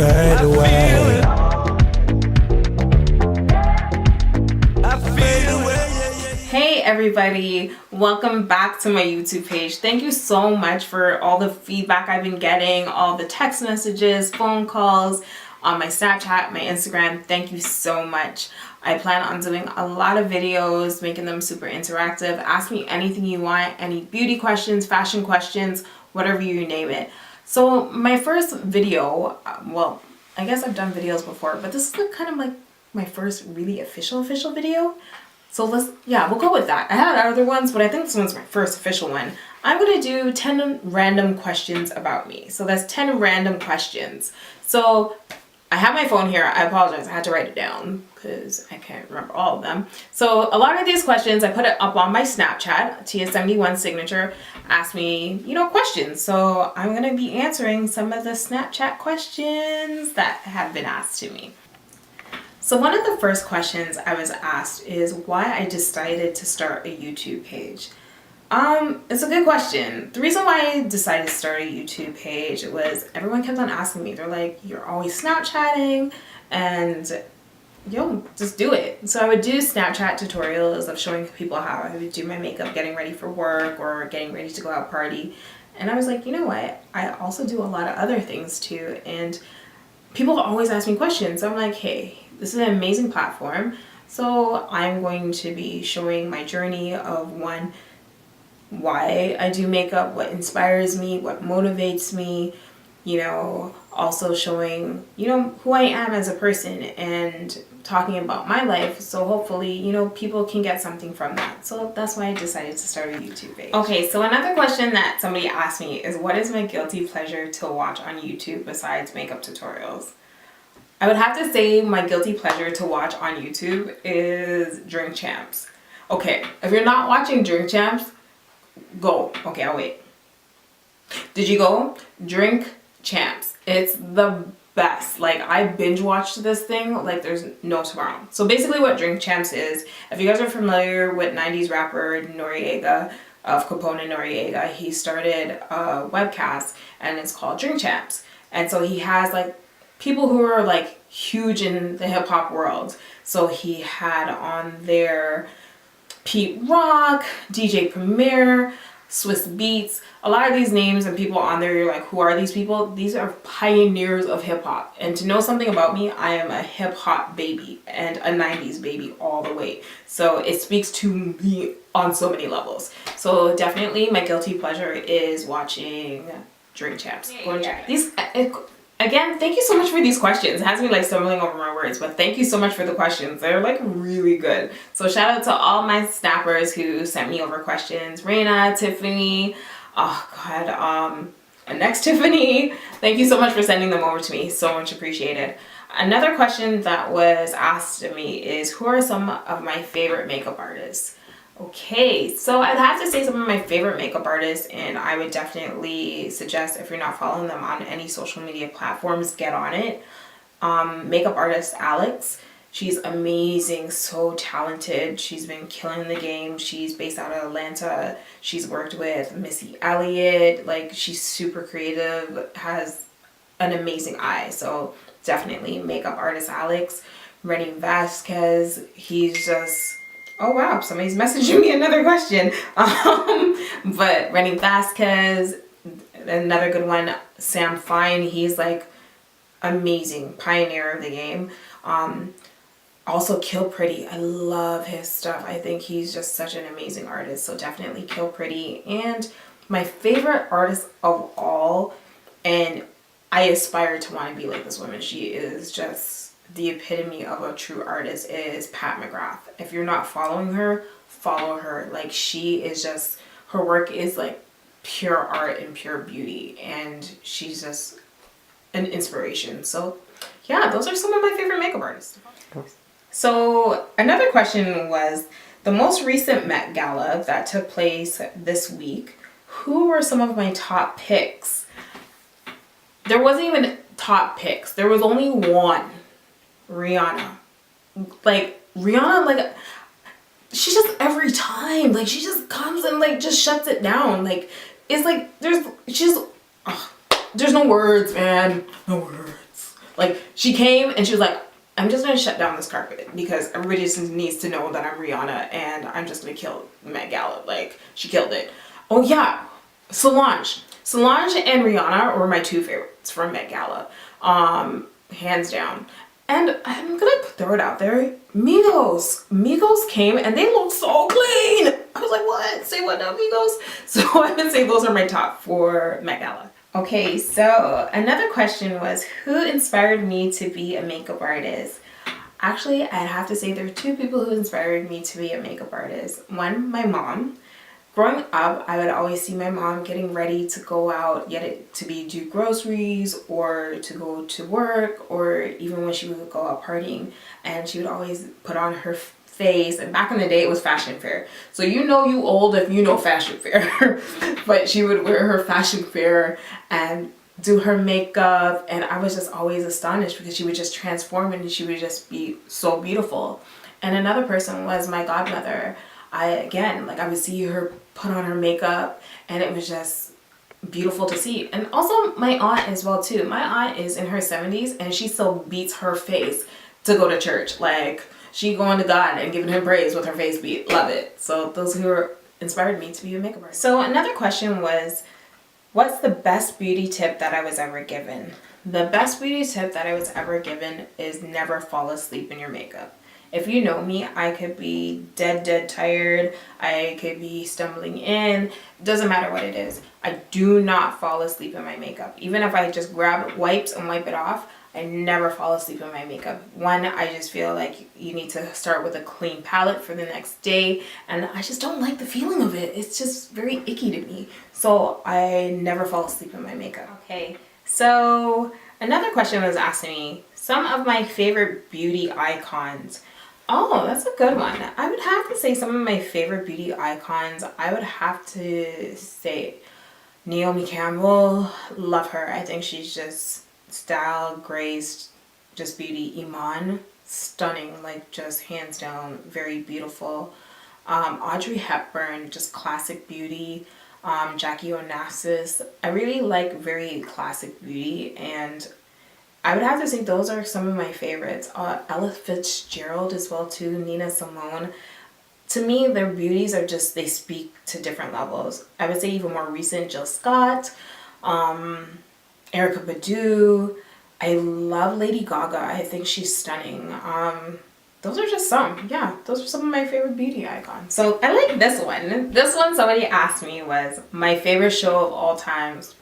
fade away. Hey everybody, welcome back to my YouTube page. Thank you so much for all the feedback I've been getting, all the text messages, phone calls, on my Snapchat, my Instagram. Thank you so much. I plan on doing a lot of videos, making them super interactive. Ask me anything you want, any beauty questions, fashion questions, whatever you name it. So my first video, well, I guess I've done videos before, but this is kind of like my first really official video. So we'll go with that. I had other ones, but I think this one's my first official one. I'm gonna do 10 random questions about me. So that's 10 random questions. So I have my phone here. I apologize. I had to write it down because I can't remember all of them. So a lot of these questions, I put it up on my Snapchat. TS71 signature asked me, questions. So I'm going to be answering some of the Snapchat questions that have been asked to me. So one of the first questions I was asked is why I decided to start a YouTube page. It's a good question. The reason why I decided to start a YouTube page was everyone kept on asking me. They're like, you're always Snapchatting and just do it. So I would do Snapchat tutorials of showing people how I would do my makeup, getting ready for work or getting ready to go out party. And I was like, you know what? I also do a lot of other things too. And people always ask me questions. So I'm like, hey, this is an amazing platform. So I'm going to be showing my journey of why I do makeup, what inspires me, what motivates me, also showing, who I am as a person and talking about my life. So hopefully, people can get something from that. So that's why I decided to start a YouTube page. Okay, so another question that somebody asked me is what is my guilty pleasure to watch on YouTube besides makeup tutorials? I would have to say my guilty pleasure to watch on YouTube is Drink Champs. Okay, if you're not watching Drink Champs, go. Okay, I'll wait. Did you go? Drink Champs. It's the best. Like, I binge watched this thing like there's no tomorrow. So basically what Drink Champs is, if you guys are familiar with 90s rapper Noriega of Capone Noriega, he started a webcast and it's called Drink Champs. And so he has like people who are like huge in the hip hop world. So he had on there Pete Rock, DJ Premier, Swiss Beats, a lot of these names and people on there, you're like, who are these people? These are pioneers of hip hop. And to know something about me, I am a hip hop baby and a 90s baby all the way. So it speaks to me on so many levels. So definitely my guilty pleasure is watching Drink Champs. Again, thank you so much for these questions. It has me like stumbling over my words, but thank you so much for the questions. They're like really good. So shout out to all my snappers who sent me over questions. Raina, Tiffany, and next Tiffany. Thank you so much for sending them over to me. So much appreciated. Another question that was asked of me is who are some of my favorite makeup artists? Okay, so I'd have to say some of my favorite makeup artists, and I would definitely suggest if you're not following them on any social media platforms, get on it. Makeup artist Alex, she's amazing, so talented. She's been killing the game. She's based out of Atlanta. She's worked with Missy Elliott. Like, she's super creative, has an amazing eye. So definitely makeup artist Alex. Renny Vasquez, he's just... Oh wow, somebody's messaging me another question. But Renny Vasquez, another good one. Sam Fine, he's like amazing, pioneer of the game. Also Kill Pretty, I love his stuff. I think he's just such an amazing artist. So definitely Kill Pretty. And my favorite artist of all, and I aspire to want to be like this woman. She is just the epitome of a true artist, is Pat McGrath. If you're not following her, follow her. Like, she is just, her work is like pure art and pure beauty, and she's just an inspiration. So yeah, those are some of my favorite makeup artists. So another question was the most recent Met Gala that took place this week. Who were some of my top picks? There wasn't even top picks. There was only one. Rihanna. Rihanna, she just every time, she just comes and just shuts it down. It's there's no words, man. No words. Like, she came and she was like, I'm just gonna shut down this carpet because everybody just needs to know that I'm Rihanna and I'm just gonna kill Met Gala. Like, she killed it. Oh yeah, Solange. Solange and Rihanna were my two favorites from Met Gala. Hands down. And I'm gonna throw it out there. Migos came and they looked so clean. I was like, what? Say what now, Migos? So I would say those are my top for Met Gala. Okay, so another question was, who inspired me to be a makeup artist? Actually, I'd have to say there are two people who inspired me to be a makeup artist. One, my mom. Growing up, I would always see my mom getting ready to go out, do groceries or to go to work, or even when she would go out partying, and she would always put on her face. And back in the day, it was fashion fair. So you know you old if you know fashion fair. But she would wear her fashion fair and do her makeup, and I was just always astonished because she would just transform and she would just be so beautiful. And another person was my godmother. I would see her put on her makeup and it was just beautiful to see. And also my aunt as well too. My aunt is in her 70s and she still beats her face to go to church. Like, she going to God and giving him praise with her face beat. Love it. So those who inspired me to be a makeup artist. So another question was, what's the best beauty tip that I was ever given? The best beauty tip that I was ever given is never fall asleep in your makeup. If you know me, I could be dead tired. I could be stumbling in. It doesn't matter what it is. I do not fall asleep in my makeup. Even if I just grab wipes and wipe it off, I never fall asleep in my makeup. One, I just feel like you need to start with a clean palette for the next day. And I just don't like the feeling of it. It's just very icky to me. So I never fall asleep in my makeup. Okay, so another question was asked me, some of my favorite beauty icons. Oh, that's a good one. I would have to say some of my favorite beauty icons. I would have to say Naomi Campbell. Love her. I think she's just style, grace, just beauty. Iman, stunning, like just hands down, very beautiful. Audrey Hepburn, just classic beauty. Jackie Onassis. I really like very classic beauty, and I would have to say those are some of my favorites. Ella Fitzgerald as well too, Nina Simone. To me, their beauties are just, they speak to different levels. I would say even more recent, Jill Scott, Erykah Badu. I love Lady Gaga. I think she's stunning. Those are just some. Yeah, those are some of my favorite beauty icons. So I like this one. This one somebody asked me was my favorite show of all times.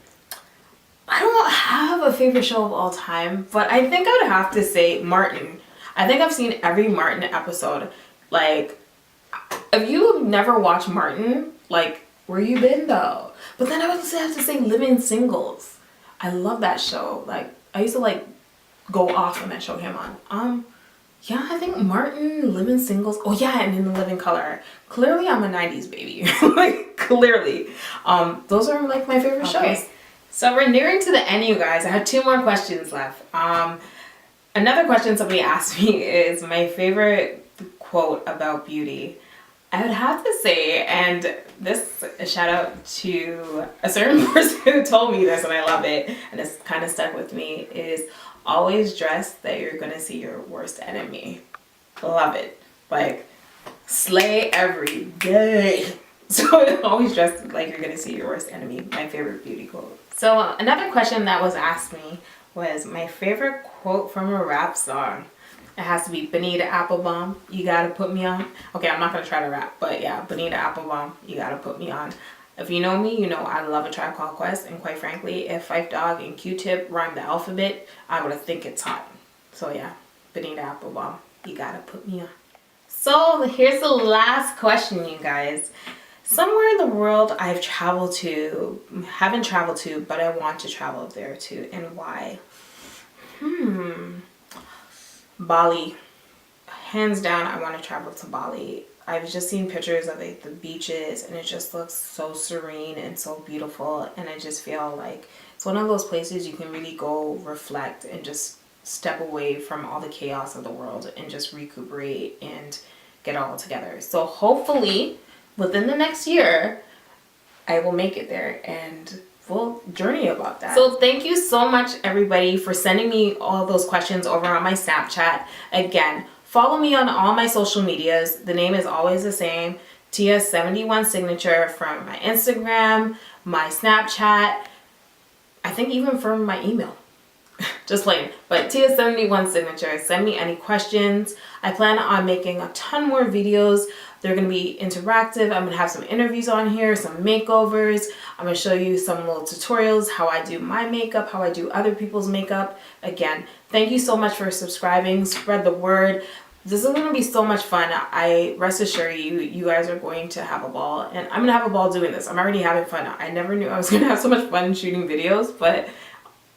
I don't have a favorite show of all time, but I think I would have to say Martin. I think I've seen every Martin episode. Like, if you've never watched Martin, like, where you been though? But then I would have to say Living Singles. I love that show. Like, I used to like go off when that show came on. Yeah, I think Martin, Living Singles. Oh yeah, and In the Living Color. Clearly I'm a 90s baby. Like, clearly. Those are like my favorite shows. So we're nearing to the end, you guys. I have two more questions left. Another question somebody asked me is my favorite quote about beauty. I would have to say, and this a shout out to a certain person who told me this and I love it, and it's kind of stuck with me, is always dress that you're gonna see your worst enemy. Love it. Like, slay every day. So always dress like you're gonna see your worst enemy. My favorite beauty quote. So another question that was asked me was my favorite quote from a rap song. It has to be Bonita Applebum, you gotta put me on. Okay, I'm not gonna try to rap, but yeah, Bonita Applebum, you gotta put me on. If you know me, you know I love A Tribe Called Quest, and quite frankly, if Phife Dawg and Q-Tip rhyme the alphabet, I would think it's hot. So yeah, Bonita Applebum, you gotta put me on. So here's the last question, you guys. Somewhere in the world I've traveled to, haven't traveled to, but I want to travel there to, and why? Bali. Hands down, I want to travel to Bali. I've just seen pictures of like the beaches and it just looks so serene and so beautiful, and I just feel like it's one of those places you can really go reflect and just step away from all the chaos of the world and just recuperate and get it all together. So hopefully within the next year I will make it there, and full journey about that. So thank you so much, everybody, for sending me all those questions over on my Snapchat. Again, follow me on all my social medias. The name is always the same, Tia71 Signature, from my Instagram, my Snapchat, I think even from my email. Just plain. But Tia71 Signature. Send me any questions. I plan on making a ton more videos. They're going to be interactive. I'm going to have some interviews on here, some makeovers. I'm going to show you some little tutorials, how I do my makeup, how I do other people's makeup. Again, thank you so much for subscribing. Spread the word. This is going to be so much fun. I rest assure you, you guys are going to have a ball. And I'm going to have a ball doing this. I'm already having fun. I never knew I was going to have so much fun shooting videos, but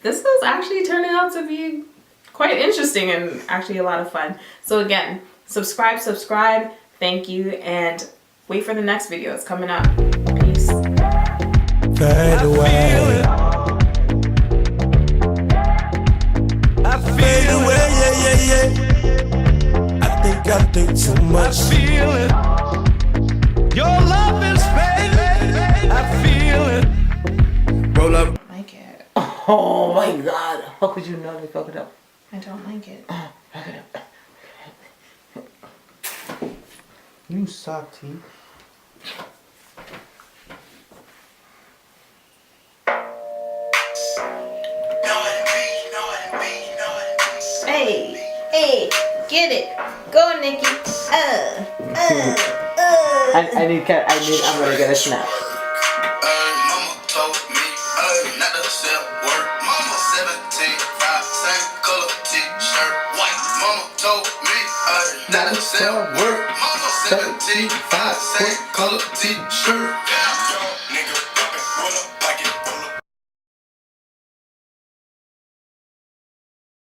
this is actually turning out to be quite interesting and actually a lot of fun. So again, subscribe. Thank you, and wait for the next video. It's coming up. Peace. Fade away. I fade away, yeah. I think too much. I feel it. Your love is fading. I feel it. Roll up. I like it. Oh my God! How could you not fuck it up? I don't like it. Fuck it up. You salty. Hey, get it. Go, Nikki. I'm gonna get a snap. Mama told me, not to sell work. Mama 17, 5, same color t-shirt, white. Mama told me, not to sell work. Mama 17, 5, same color t-shirt.